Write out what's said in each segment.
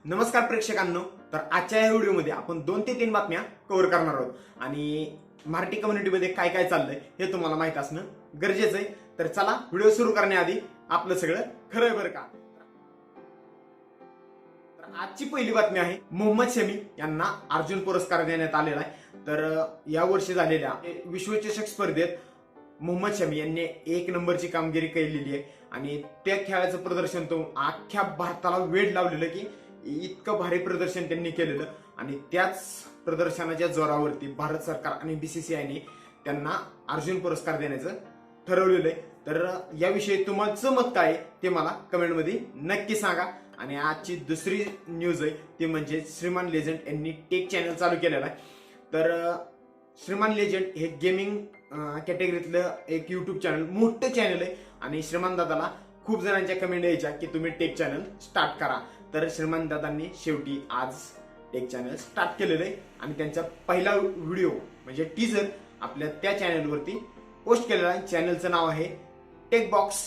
नमस्कार प्रेक्षकांनो, तर आजच्या या व्हिडिओमध्ये आपण 2 ते 3 बातम्या कव्हर करणार आहोत आणि मराठी कम्युनिटीमध्ये काय काय चाललंय हे तुम्हाला माहित असणं गरजेचं आहे. तर चला व्हिडिओ सुरू करण्याआधी आपलं सगळं खरंय बरं का. तर आजची पहिली बातमी आहे, मोहम्मद शमी यांना अर्जुन पुरस्कार देण्यात आलेला आहे. तर या वर्षी झालेल्या विश्वचषक स्पर्धेत मोहम्मद शमी यांनी 1 नंबरची कामगिरी केलेली आहे आणि त्या खेळाचं प्रदर्शन तो अख्ख्या भारताला वेड लावलेलं की इतकं भारी प्रदर्शन त्यांनी केलेलं आणि त्याच प्रदर्शनाच्या जोरावरती भारत सरकार आणि बीसीसीआयने त्यांना अर्जुन पुरस्कार देण्याचं ठरवलेलं आहे. तर याविषयी तुमचं मत काय आहे ते मला कमेंटमध्ये नक्की सांगा. आणि आजची दुसरी न्यूज आहे ती म्हणजे श्रीमान लेजंड यांनी टेक चॅनल चालू केलेलं आहे. तर श्रीमान लेजंड हे गेमिंग कॅटेगरीतलं एक युट्यूब चॅनल, मोठं चॅनल आहे आणि श्रीमान दादाला खूप जणांच्या कमेंट यायच्या की तुम्ही टेक चॅनल स्टार्ट करा. तर श्रीमान दादांनी शेवटी आज टेक चॅनल स्टार्ट केलेलं आहे आणि त्यांचा पहिला व्हिडिओ म्हणजे टीजर आपल्या त्या चॅनलवरती पोस्ट केलेला आहे. चॅनलचं नाव आहे टेक बॉक्स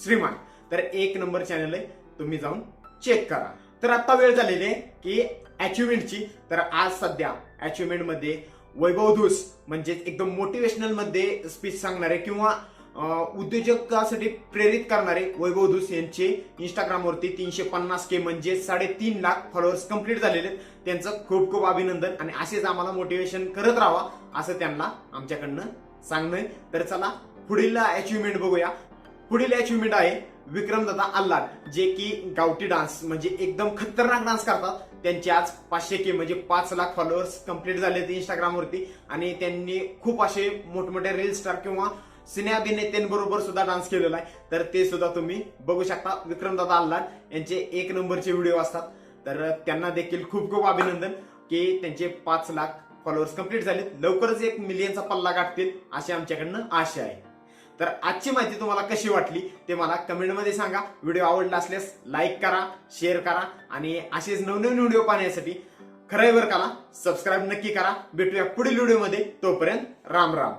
श्रीमान. तर 1 नंबर चॅनल आहे, तुम्ही जाऊन चेक करा. तर आता वेळ झालेली आहे की अचिव्हमेंटची. तर आज सध्या अचिव्हमेंट मध्ये वैभव धूस म्हणजे एकदम मोटिवेशनल मध्ये स्पीच सांगणारे किंवा उद्योजकासाठी प्रेरित करणारे वैभव धूस यांचे इंस्टाग्रामवरती 350K म्हणजे 3.5 लाख फॉलोअर्स कंप्लीट झालेले आहेत. त्यांचं खूप खूप अभिनंदन आणि असेच आम्हाला मोटिवेशन करत राहा असं त्यांना आमच्याकडनं सांगणं. तर चला पुढील अचिव्हमेंट बघूया. पुढील अचिव्हमेंट आहे विक्रमदादा अल्लाड, जे की गावठी डान्स म्हणजे एकदम खतरनाक डान्स करतात. त्यांचे आज 500K म्हणजे 5 लाख फॉलोअर्स कंप्लीट झाले इंस्टाग्रामवरती आणि त्यांनी खूप असे मोठमोठे रील स्टार किंवा सिने अभिनेत्यांबरोबर सुद्धा डान्स केलेला आहे. तर ते सुद्धा तुम्ही बघू शकता. विक्रमदादा अल्लाड यांचे 1 नंबरचे व्हिडिओ असतात. तर त्यांना देखील खूप खूप अभिनंदन की त्यांचे 5 लाख फॉलोअर्स कंप्लीट झाले. लवकरच 1 मिलियनचा पल्ला गाठतील अशी आमच्याकडनं आशा आहे. तर आजची माहिती तुम्हाला कशी वाटली ते मला कमेंटमध्ये सांगा. व्हिडिओ आवडला असल्यास लाईक करा, शेअर करा आणि असेच नवनवीन व्हिडिओ पाहण्यासाठी खरंय बरं का सबस्क्राईब नक्की करा. भेटूया पुढील व्हिडिओमध्ये. तोपर्यंत राम राम.